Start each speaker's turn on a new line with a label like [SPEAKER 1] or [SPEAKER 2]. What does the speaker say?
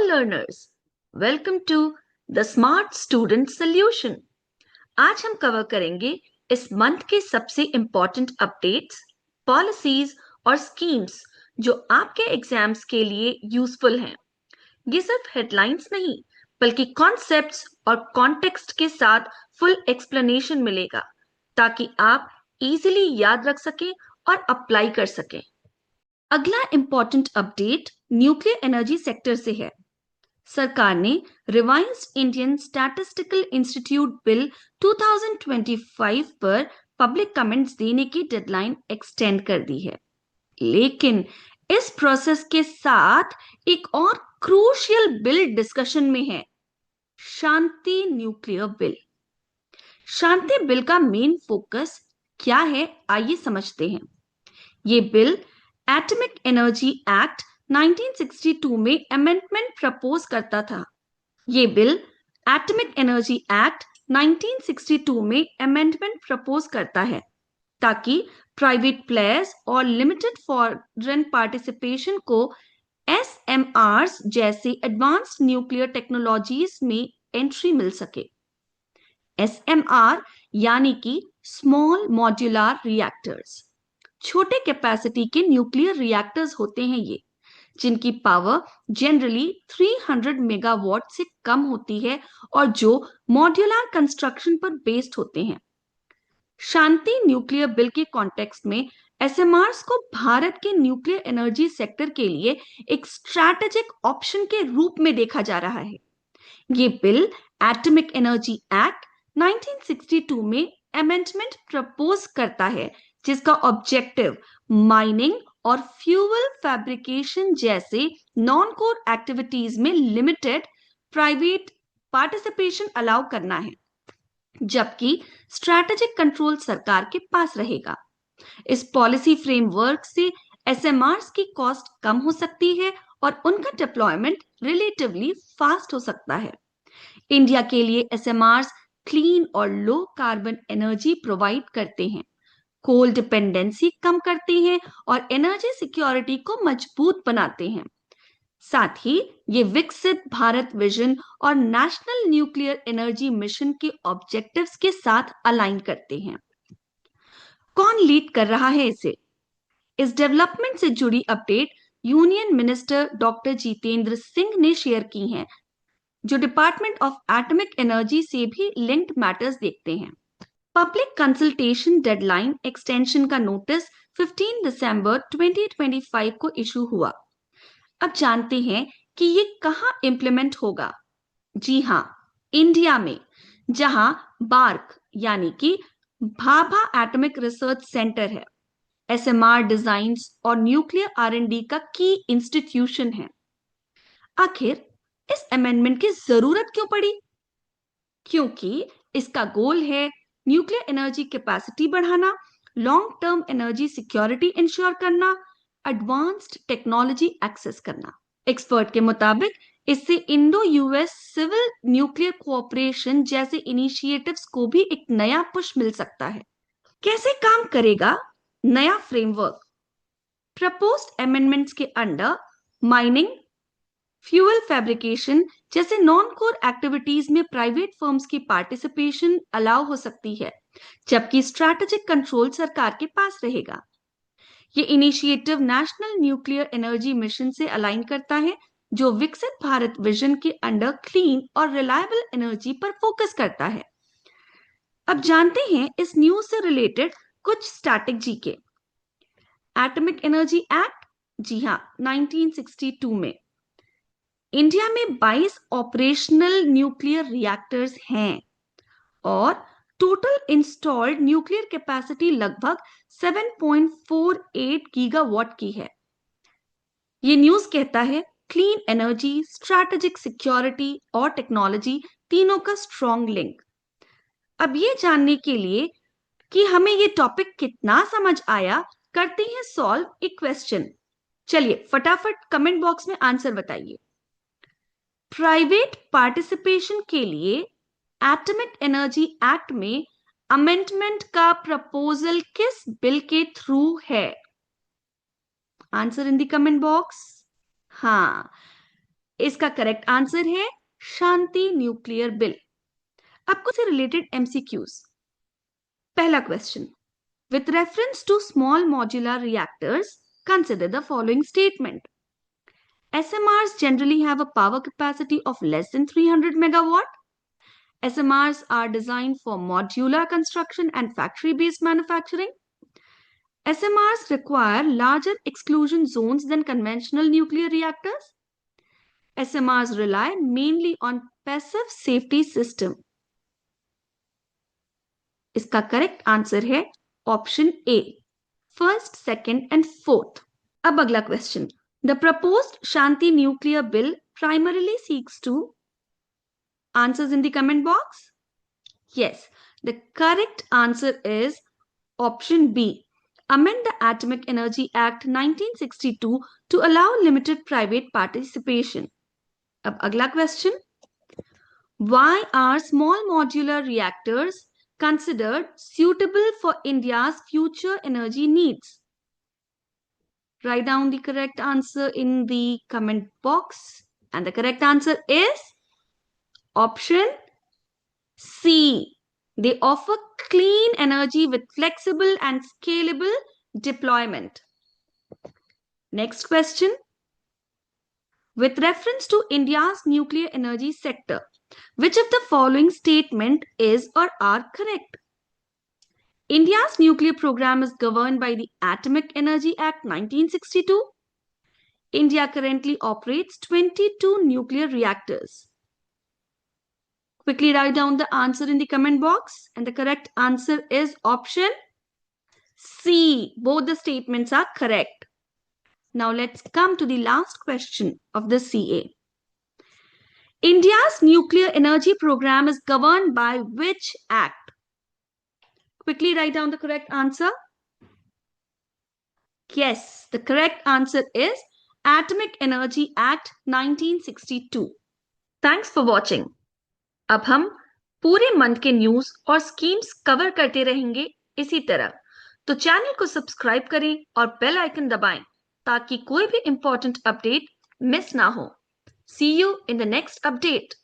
[SPEAKER 1] learners, welcome to the Smart Student Solution. आज हम cover करेंगे इस मंथ के सबसे इम्पोर्टेंट अपडेट्स, पॉलिसीज और स्कीम्स जो आपके एग्जाम्स के लिए यूजफुल हैं। ये सिर्फ हेडलाइंस नहीं, बल्कि कॉन्सेप्ट्स और कॉन्टेक्स्ट के साथ फुल एक्सप्लेनेशन मिलेगा ताकि आप इजीली याद रख सकें और अप्लाई कर सकें। अगला important update nuclear energy sector से है। सरकार ने revised Indian statistical institute bill 2025 पर पब्लिक कमेंट्स देने की डेडलाइन एक्सटेंड कर दी है, लेकिन इस प्रोसेस के साथ एक और क्रूशियल बिल डिस्कशन में है, शांति न्यूक्लियर बिल। शांति बिल का मेन फोकस क्या है, आइए समझते हैं। ये बिल एटॉमिक एनर्जी एक्ट 1962 में अमेंडमेंट प्रपोज करता था। ये बिल एटॉमिक एनर्जी एक्ट 1962 में अमेंडमेंट प्रपोज करता है ताकि प्राइवेट प्लेयर्स और लिमिटेड फॉरेन पार्टिसिपेशन को एसएमआरस जैसे एडवांस्ड न्यूक्लियर टेक्नोलॉजीज में एंट्री मिल सके। एसएमआर यानी कि स्मॉल मॉड्यूलर रिएक्टर्स, छोटे कैपेसिटी के न्यूक्लियर रिएक्टर्स होते हैं ये, जिनकी पावर जनरली 300 मेगावाट से कम होती है और जो मॉड्यूलर कंस्ट्रक्शन पर बेस्ड होते हैं। शांति न्यूक्लियर बिल के कॉन्टेक्स्ट में एसएमआरस को भारत के न्यूक्लियर एनर्जी सेक्टर के लिए एक स्ट्रैटेजिक ऑप्शन के रूप में देखा जा रहा है। ये बिल एटॉमिक एनर्जी एक्ट 1962 में अमेंडमेंट प्रपोज करता है, जिसका ऑब्जेक्टिव माइनिंग और फ्यूल फैब्रिकेशन जैसे नॉन कोर एक्टिविटीज में लिमिटेड प्राइवेट पार्टिसिपेशन अलाउ करना है, जबकि स्ट्रैटेजिक कंट्रोल सरकार के पास रहेगा। इस पॉलिसी फ्रेमवर्क से एसएमआरस की कॉस्ट कम हो सकती है और उनका डिप्लॉयमेंट रिलेटिवली फास्ट हो सकता है। इंडिया के लिए एसएमआरस क्लीन और लो कार्बन एनर्जी प्रोवाइड करते हैं, कोल डिपेंडेंसी कम करते हैं और एनर्जी सिक्योरिटी को मजबूत बनाते हैं। साथ ही ये विकसित भारत विजन और नेशनल न्यूक्लियर एनर्जी मिशन के ऑब्जेक्टिव्स के साथ अलाइन करते हैं। कौन लीड कर रहा है इसे? इस डेवलपमेंट से जुड़ी update union minister doctor Jitendra Singh ने शेयर की हैं, जो डिपार्टमेंट ऑफ एटॉमिक एनर्जी से भी लिंक्ड मैटर्स देखते हैं। पब्लिक कंसल्टेशन डेडलाइन एक्सटेंशन का नोटिस 15 दिसंबर 2025 को इशू हुआ। अब जानते हैं कि ये कहां इंप्लीमेंट होगा। जी हां, इंडिया में, जहां बार्क यानी कि भाभा एटॉमिक रिसर्च सेंटर है, एसएमआर डिजाइन्स और न्यूक्लियर आर&डी का की इंस्टीट्यूशन है। आखिर इस अमेंडमेंट की जरूरत क्यों पड़ी? क्योंकि इसका गोल है न्यूक्लियर एनर्जी कैपेसिटी बढ़ाना, long term energy security ensure करना, एडवांस्ड टेक्नोलॉजी एक्सेस करना। एक्सपर्ट के मुताबिक इससे Indo US civil nuclear cooperation जैसे इनिशिएटिव्स को भी एक नया पुश मिल सकता है। कैसे काम करेगा नया फ्रेमवर्क? प्रपोज्ड अमेंडमेंट्स के अंडर माइनिंग, फ्यूल फैब्रिकेशन जैसे नॉन कोर एक्टिविटीज में प्राइवेट फर्म्स की पार्टिसिपेशन अलाउ हो सकती है, जबकि स्ट्रैटेजिक कंट्रोल सरकार के पास रहेगा। ये initiative national nuclear energy mission से अलाइन करता है, जो विकसित भारत विजन के अंडर क्लीन और रिलायबल एनर्जी पर फोकस करता है। अब जानते हैं इस न्यूज से रिलेटेड कुछ static GK. Atomic energy act, जी हां, 1962 में इंडिया में 22 ऑपरेशनल न्यूक्लियर रिएक्टर्स हैं और टोटल इंस्टॉल्ड न्यूक्लियर कैपेसिटी लगभग 7.48 गीगावाट की है। ये न्यूज कहता है क्लीन एनर्जी, स्ट्रैटेजिक सिक्योरिटी और टेक्नोलॉजी तीनों का स्ट्रॉन्ग लिंक। अब ये जानने के लिए कि हमें ये टॉपिक कितना समझ आया, करते हैं सॉल्व एक क्वेश्चन। चलिए फटाफट कमेंट बॉक्स में आंसर बताइए। प्राइवेट पार्टिसिपेशन के लिए एटॉमिक एनर्जी एक्ट में अमेंडमेंट का प्रपोजल किस बिल के थ्रू है? Answer in the comment box. हाँ, इसका करेक्ट आंसर है शांति न्यूक्लियर बिल। अब कुछ रिलेटेड एमसीक्यूज। पहला question, with reference to small modular reactors, consider the following statement. SMRs generally have a power capacity of less than 300 megawatt. SMRs are designed for modular construction and factory-based manufacturing. SMRs require larger exclusion zones than conventional nuclear reactors. SMRs rely mainly on passive safety system. इसका correct answer है option A, first, second and fourth. अब अगला question, the proposed Shanti nuclear bill primarily seeks to, answers in the comment box. Yes, the correct answer is option B, amend the Atomic Energy Act 1962 to allow limited private participation. अब अगला question, why are small modular reactors considered suitable for India's future energy needs? Write down the correct answer in the comment box. And the correct answer is option C. They offer clean energy with flexible and scalable deployment. Next question. With reference to India's nuclear energy sector, which of the following statement is or are correct? India's nuclear program is governed by the Atomic Energy Act 1962. India currently operates 22 nuclear reactors. Quickly write down the answer in the comment box. And the correct answer is option C. Both the statements are correct. Now let's come to the last question of the CA. India's nuclear energy program is governed by which act? Quickly write down the correct answer. Yes, the correct answer is Atomic Energy Act 1962. Thanks for watching. अब हम पूरे month के news और schemes cover करते रहेंगे इसी तरह। तो चैनल को सब्सक्राइब करें और बेल आइकन दबाएं ताकि कोई भी इंपॉर्टेंट अपडेट मिस ना हो। See you in the next update.